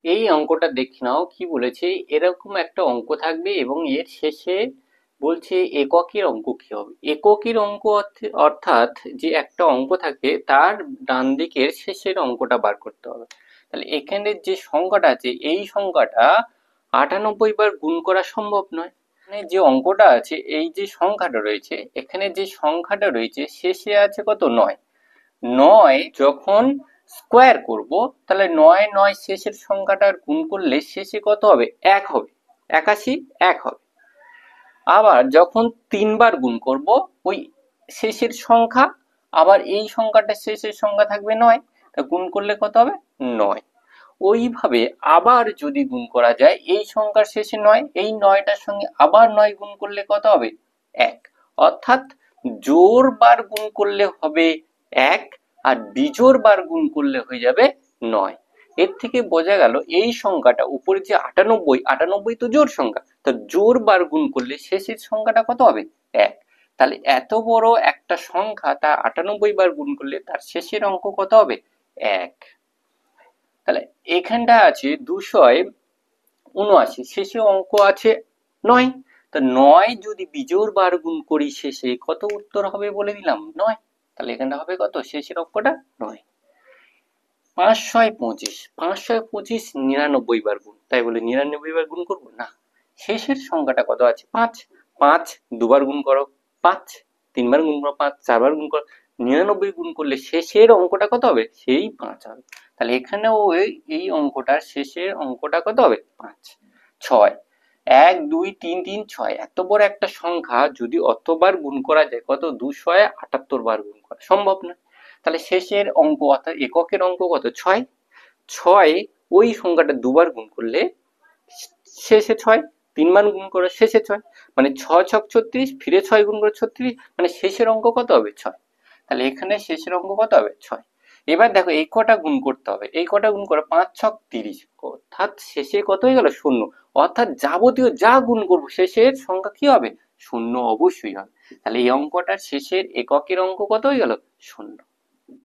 এই অঙ্কটা দেখে নাও কি বলেছে। এরকম একটা অঙ্ক থাকবে এবং এর শেষে বলছে এককের অঙ্ক কি হবে। এককের অঙ্ক অর্থাৎ যে একটা অঙ্ক থাকে তার ডান দিকের শেষের অঙ্কটা বার করতে হবে। তাহলে এখানে যে সংখ্যাটা আছে এই সংখ্যাটা 98 বার গুণ করা সম্ভব নয়। এখানে যে অঙ্কটা আছে এই যে সংখ্যাটা রয়েছে, এখানে যে সংখ্যাটা রয়েছে শেষে আছে কত, 9। 9 যখন স্কোয়ার করব, তাহলে 9 9 শেষের সংখ্যাটার গুণ করলে শেষে কত হবে, 1 হবে। 81 1 হবে। আবার যখন 3 বার গুণ করব ওই শেষের সংখ্যা, আবার এই সংখ্যাটা শেষের সংখ্যা থাকবে 9, তা গুণ করলে কত হবে, 9। ওইভাবে আবার যদি গুণ করা যায় এই সংখ্যার শেষে 9, এই 9টার সঙ্গে আবার 9 গুণ করলে কত হবে, 1। অর্থাৎ জোড় বার গুণ করলে হবে 1 আর বিজোড় বার গুণ করলে হয়ে যাবে 9। এর থেকে বোঝা গেল এই সংখ্যাটা উপরে যে 98, 98 তো জোড় সংখ্যা, তো জোড় বার গুণ করলে শেষের সংখ্যাটা কত হবে, 1। তাহলে এত বড় একটা সংখ্যা তা 98 বার গুণ করলে তার শেষের অঙ্ক কত হবে, 1। তাহলে এখানটা আছে 279, শেষে অঙ্ক আছে 9। তা 9 যদি বিজোড় বার গুণ করি শেষে কত উত্তর হবে বলে দিলাম, 9। তাহলে এখানটা হবে কত, শেষের অঙ্কটা 9। 5 6 25, 5 6 25 99 বার গুণ, তাই বলে 99 বার গুণ করবো না। শেষের সংখ্যাটা কত আছে, 5। 5 দুবার গুণ করো 5, 3 বার গুণ করো 5, 4 বার গুণ করো 99 গুণ করলে শেষের অঙ্কটা কত হবে, সেই 5 হবে। তাহলে এখানেও এই অঙ্কটার শেষের অঙ্কটা কত হবে, 5। 6 1 2 3 3 6, এত বড় একটা সংখ্যা যদি অতবার গুণ করা যায়, কত, 278 বার গুণ করা সম্ভব না। তাহলে শেষের অঙ্ক অর্থাৎ এককের অঙ্ক কত, 6। 6 ওই সংখ্যাটা দুবার গুণ করলে শেষে 6, 3 বার গুণ করে শেষে 6, মানে 6 ছক 36, ফিরে 6 গুণ করে 36, মানে শেষের অঙ্ক কত হবে, 6। তাহলে এখানে শেষের অঙ্ক কত হবে, 6। এবার দেখো এই কটা গুণ করতে হবে, এই কটা গুণ করে 5 ছক 30, অর্থাৎ শেষে কত হয়ে গেল, 0। অর্থাৎ যাবতীয় যা গুণ করবো শেষের সংখ্যা কি হবে, 0 অবশ্যই হবে। তাহলে এই অঙ্কটার শেষের এককের অঙ্ক কত হয়ে গেল, 0।